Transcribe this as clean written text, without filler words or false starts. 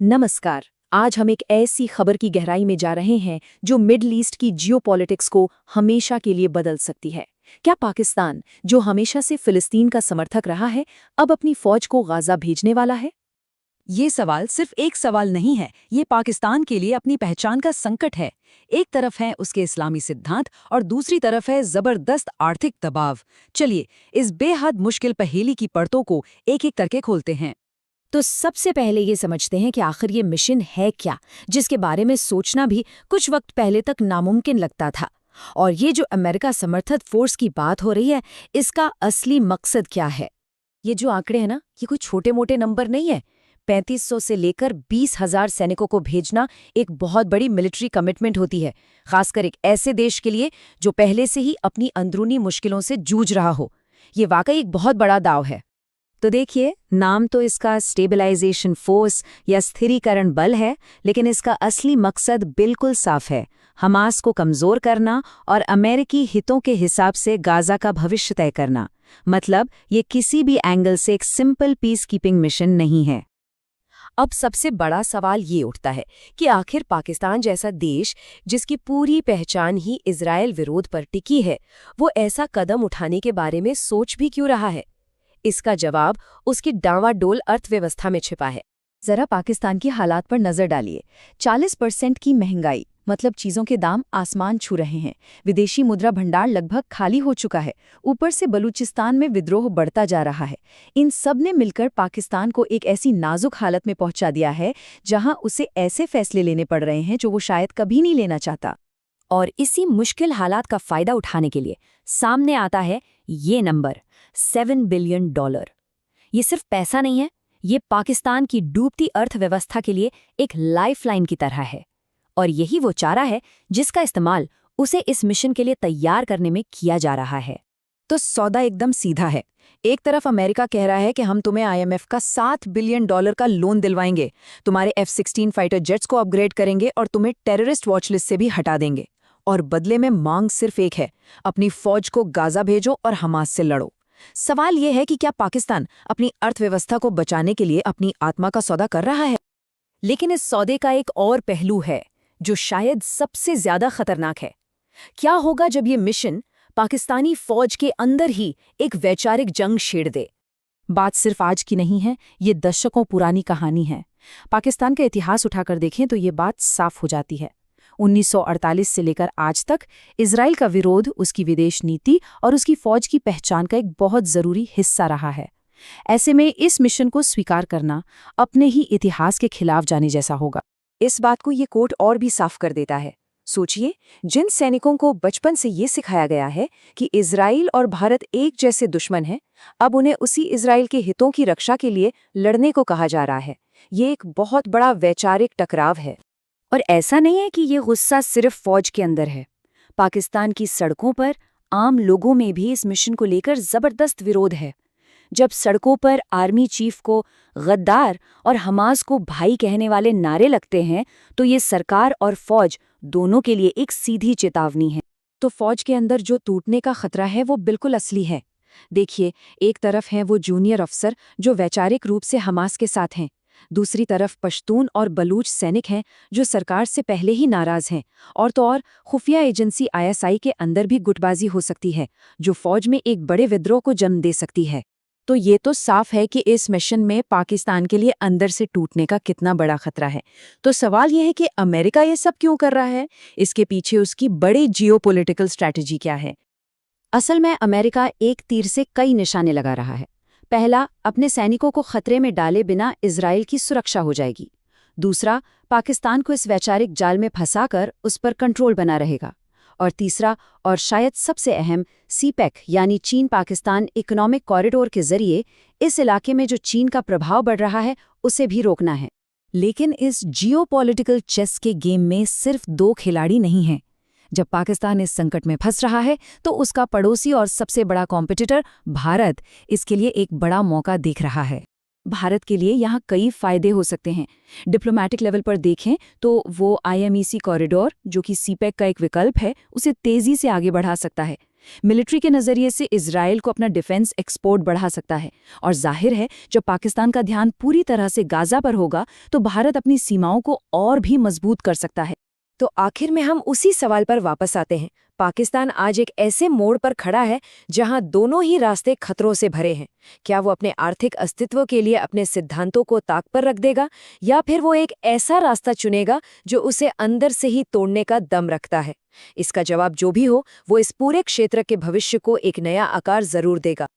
नमस्कार। आज हम एक ऐसी खबर की गहराई में जा रहे हैं जो मिडल ईस्ट की जियोपॉलिटिक्स को हमेशा के लिए बदल सकती है। क्या पाकिस्तान, जो हमेशा से फिलिस्तीन का समर्थक रहा है, अब अपनी फौज को गाजा भेजने वाला है? ये सवाल सिर्फ एक सवाल नहीं है, ये पाकिस्तान के लिए अपनी पहचान का संकट है। एक तरफ है उसके इस्लामी सिद्धांत और दूसरी तरफ है जबरदस्त आर्थिक दबाव। चलिए इस बेहद मुश्किल पहेली की परतों को एक एक करके खोलते हैं। तो सबसे पहले ये समझते हैं कि आखिर ये मिशन है क्या, जिसके बारे में सोचना भी कुछ वक्त पहले तक नामुमकिन लगता था। और ये जो अमेरिका समर्थित फोर्स की बात हो रही है, इसका असली मकसद क्या है? ये जो आंकड़े हैं ना, ये कोई छोटे मोटे नंबर नहीं है। 3500 से लेकर 20,000 सैनिकों को भेजना एक बहुत बड़ी मिलिट्री कमिटमेंट होती है, खासकर एक ऐसे देश के लिए जो पहले से ही अपनी अंदरूनी मुश्किलों से जूझ रहा हो। ये वाकई एक बहुत बड़ा दाव है। तो देखिए, नाम तो इसका स्टेबलाइजेशन फोर्स या स्थिरीकरण बल है, लेकिन इसका असली मकसद बिल्कुल साफ है: हमास को कमजोर करना और अमेरिकी हितों के हिसाब से गाजा का भविष्य तय करना। मतलब ये किसी भी एंगल से एक सिंपल पीस कीपिंग मिशन नहीं है। अब सबसे बड़ा सवाल ये उठता है कि आखिर पाकिस्तान जैसा देश, जिसकी पूरी पहचान ही इजराइल विरोध पर टिकी है, वो ऐसा कदम उठाने के बारे में सोच भी क्यों रहा है? इसका जवाब उसकी डांवाडोल अर्थव्यवस्था में छिपा है। जरा पाकिस्तान की हालात पर नजर डालिए। 40% की महंगाई, मतलब चीजों के दाम आसमान छू रहे हैं। विदेशी मुद्रा भंडार लगभग खाली हो चुका है। ऊपर से बलूचिस्तान में विद्रोह बढ़ता जा रहा है। इन सब ने मिलकर पाकिस्तान को एक ऐसी नाजुक हालत में पहुंचा दिया है जहां उसे ऐसे फैसले लेने पड़ रहे हैं जो वो शायद कभी नहीं लेना चाहता। और इसी मुश्किल हालात का फायदा उठाने के लिए सामने आता है ये नंबर, $7 बिलियन। ये सिर्फ पैसा नहीं है, ये पाकिस्तान की डूबती अर्थव्यवस्था के लिए एक लाइफलाइन की तरह है। और यही वो चारा है जिसका इस्तेमाल उसे इस मिशन के लिए तैयार करने में किया जा रहा है। तो सौदा एकदम सीधा है। एक तरफ अमेरिका कह रहा है कि हम तुम्हें IMF का $7 बिलियन का लोन दिलवाएंगे, तुम्हारे F-16 फाइटर जेट्स को अपग्रेड करेंगे और तुम्हें टेररिस्ट वॉच लिस्ट से भी हटा देंगे। और बदले में मांग सिर्फ एक है: अपनी फौज को गाजा भेजो और हमास से लड़ो। सवाल यह है कि क्या पाकिस्तान अपनी अर्थव्यवस्था को बचाने के लिए अपनी आत्मा का सौदा कर रहा है? लेकिन इस सौदे का एक और पहलू है जो शायद सबसे ज्यादा खतरनाक है। क्या होगा जब ये मिशन पाकिस्तानी फौज के अंदर ही एक वैचारिक जंग छेड़ दे? बात सिर्फ आज की नहीं है, ये दशकों पुरानी कहानी है। पाकिस्तान का इतिहास उठाकर देखें तो ये बात साफ हो जाती है। 1948 से लेकर आज तक इजराइल का विरोध उसकी विदेश नीति और उसकी फौज की पहचान का एक बहुत जरूरी हिस्सा रहा है। ऐसे में इस मिशन को स्वीकार करना अपने ही इतिहास के खिलाफ जाने जैसा होगा। इस बात को ये कोट और भी साफ कर देता है। सोचिए, जिन सैनिकों को बचपन से ये सिखाया गया है कि इजराइल और भारत एक जैसे दुश्मन हैं, अब उन्हें उसी इजराइल के हितों की रक्षा के लिए लड़ने को कहा जा रहा है। ये एक बहुत बड़ा वैचारिक टकराव है। और ऐसा नहीं है कि ये गुस्सा सिर्फ फौज के अंदर है। पाकिस्तान की सड़कों पर आम लोगों में भी इस मिशन को लेकर जबरदस्त विरोध है। जब सड़कों पर आर्मी चीफ को गद्दार और हमास को भाई कहने वाले नारे लगते हैं, तो ये सरकार और फौज दोनों के लिए एक सीधी चेतावनी है। तो फौज के अंदर जो टूटने का खतरा है वो बिल्कुल असली है। देखिए, एक तरफ हैं वो जूनियर अफसर जो वैचारिक रूप से हमास के साथ हैं। दूसरी तरफ पश्तून और बलूच सैनिक हैं जो सरकार से पहले ही नाराज हैं। और तो और खुफिया एजेंसी ISI के अंदर भी गुटबाजी हो सकती है, जो फौज में एक बड़े विद्रोह को जन्म दे सकती है। तो ये तो साफ है कि इस मिशन में पाकिस्तान के लिए अंदर से टूटने का कितना बड़ा खतरा है। तो सवाल यह है कि अमेरिका ये सब क्यों कर रहा है? इसके पीछे उसकी बड़ी जियोपॉलिटिकल स्ट्रैटेजी क्या है? असल में अमेरिका एक तीर से कई निशाने लगा रहा है। पहला, अपने सैनिकों को खतरे में डाले बिना इजराइल की सुरक्षा हो जाएगी। दूसरा, पाकिस्तान को इस वैचारिक जाल में फंसाकर उस पर कंट्रोल बना रहेगा। और तीसरा, और शायद सबसे अहम, CPEC यानी चीन पाकिस्तान इकोनॉमिक कॉरिडोर के जरिए इस इलाके में जो चीन का प्रभाव बढ़ रहा है उसे भी रोकना है। लेकिन इस जियोपॉलिटिकल चेस के गेम में सिर्फ 2 खिलाड़ी नहीं हैं। जब पाकिस्तान इस संकट में फंस रहा है तो उसका पड़ोसी और सबसे बड़ा कॉम्पिटिटर भारत इसके लिए एक बड़ा मौका देख रहा है। भारत के लिए यहाँ कई फायदे हो सकते हैं। डिप्लोमेटिक लेवल पर देखें तो वो IMEC कॉरिडोर, जो कि सीपेक का एक विकल्प है, उसे तेजी से आगे बढ़ा सकता है। मिलिट्री के नज़रिए से इजराइल को अपना डिफेंस एक्सपोर्ट बढ़ा सकता है। और जाहिर है, जब पाकिस्तान का ध्यान पूरी तरह से गाजा पर होगा तो भारत अपनी सीमाओं को और भी मजबूत कर सकता है। तो आखिर में हम उसी सवाल पर वापस आते हैं। पाकिस्तान आज एक ऐसे मोड़ पर खड़ा है जहां दोनों ही रास्ते खतरों से भरे हैं। क्या वो अपने आर्थिक अस्तित्व के लिए अपने सिद्धांतों को ताक पर रख देगा, या फिर वो एक ऐसा रास्ता चुनेगा जो उसे अंदर से ही तोड़ने का दम रखता है? इसका जवाब जो भी हो, वो इस पूरे क्षेत्र के भविष्य को एक नया आकार जरूर देगा।